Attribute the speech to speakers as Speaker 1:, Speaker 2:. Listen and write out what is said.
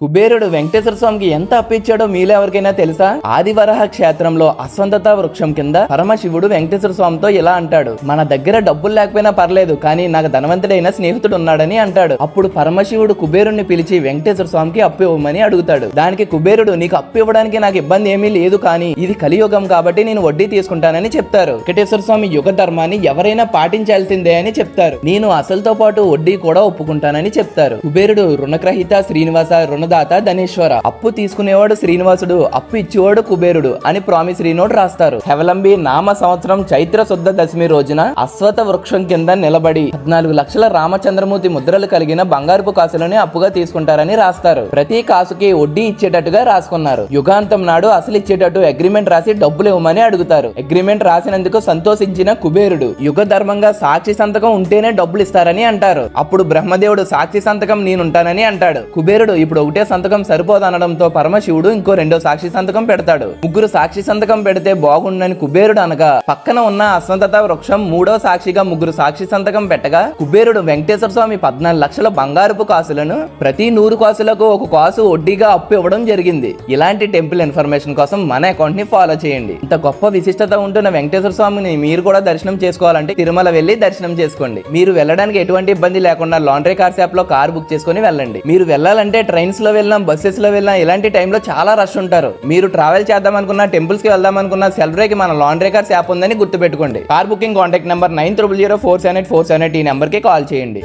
Speaker 1: కుబేరుడు వెంకటేశ్వర స్వామికి ఎంత అప్పిచ్చాడో మీలో ఎవరికైనా తెలుసా? ఆదివరాహ క్షేత్రంలో అశ్వంతత వృక్షం కింద పరమశివుడు వెంకటేశ్వర స్వామితో ఇలా అంటాడు, మన దగ్గర డబ్బులు లేకపోయినా పర్లేదు, కానీ నాకు ధనవంతుడైన స్నేహితుడు ఉన్నాడని అంటాడు. అప్పుడు పరమశివుడు కుబేరుణ్ణి పిలిచి వెంకటేశ్వర స్వామికి అప్పు ఇవ్వమని అడుగుతాడు. దానికి కుబేరుడు, నీకు అప్పు ఇవ్వడానికి నాకు ఇబ్బంది ఏమీ లేదు, కానీ ఇది కలియుగం కాబట్టి నేను వడ్డీ తీసుకుంటానని చెప్తారు. వెంకటేశ్వర స్వామి యుగ ధర్మాన్ని ఎవరైనా పాటించాల్సిందే అని చెప్తారు. నేను అసలుతో పాటు వడ్డీ కూడా ఒప్పుకుంటానని చెప్తారు. కుబేరుడు రుణగ్రహీత శ్రీనివాస, రుణదాత ధనేశ్వర. అప్పు తీసుకునేవాడు శ్రీనివాసుడు, అప్పు ఇచ్చేవాడు కుబేరుడు అని ప్రామిసరీ నోట్ రాస్తారు. హెవలంబి నామ సంవత్సరం చైత్ర శుద్ధ దశమి రోజున అశ్వత వృక్షం కింద నిలబడి 14 లక్షల రామచంద్రమూర్తి ముద్రలు కలిగిన బంగారుపు కాసులని అప్పుగా తీసుకుంటారని రాస్తారు. ప్రతి కాసుకి వడ్డీ ఇచ్చేటట్టుగా రాసుకున్నారు. యుగాంతం నాడు అసలు ఇచ్చేటట్టు అగ్రిమెంట్ రాసి డబ్బులు ఇవ్వమని అడుగుతారు. అగ్రిమెంట్ రాసినందుకు సంతోషించిన కుబేరుడు యుగ ధర్మంగా సాక్షి సంతకం ఉంటేనే డబ్బులు ఇస్తారని అంటారు. అప్పుడు బ్రహ్మదేవుడు సాక్షి సంతకం నేనుంటానని అంటాడు. కుబేరుడు ఇప్పుడు ఒకటే సంతకం సరిపోదనడంతో పరమశివుడు ఇంకో రెండో సాక్షి సంతకం పెడతాడు. ముగ్గురు సాక్షి సంతకం పెడితే బాగుండని కుబేరుడు అనగా పక్కన ఉన్న అశ్వంతత వృక్షం మూడో సాక్షిగా ముగ్గురు సాక్షి సంతకం పెట్టగా కుబేరుడు వెంకటేశ్వర స్వామి 14 లక్షల బంగారుపు కాసులను ప్రతి 100 కాసులకు ఒక కాసు వడ్డీగా అప్పు ఇవ్వడం జరిగింది. ఇలాంటి టెంపుల్ ఇన్ఫర్మేషన్ కోసం మన అకౌంట్ ని ఫాలో చేయండి. ఇంత గొప్ప విశిష్టత ఉంటున్న వెంకటేశ్వర స్వామిని మీరు కూడా దర్శనం చేసుకోవాలంటే తిరుమల వెళ్లి దర్శనం చేసుకోండి. మీరు వెళ్ళడానికి ఎటువంటి ఇబ్బంది లేకుండా లాండ్రీ కార్స్ యాప్ లో కార్ బుక్ చేసుకుని వెళ్ళండి. మీరు వెళ్ళాలంటే ట్రైన్స్ లో వెళ్ళినా, బస్సెస్ లో వెళ్ళినా ఇలాంటి టైంలో చాలా రష్ ఉంటారు. మీరు ట్రావెల్ చేద్దాం అనుకున్నా, టెంపుల్స్ కి వెళ్దాం అనుకున్నా సెల్బ్రేకి మన లాండ్రీ కార్స్ యాప్ ఉందని గుర్తుపెట్టుకోండి. కార్ బుకింగ్ కాంటాక్ట్ నెంబర్ 900478478478 ఈ నెంబర్ కి కాల్ చేయండి.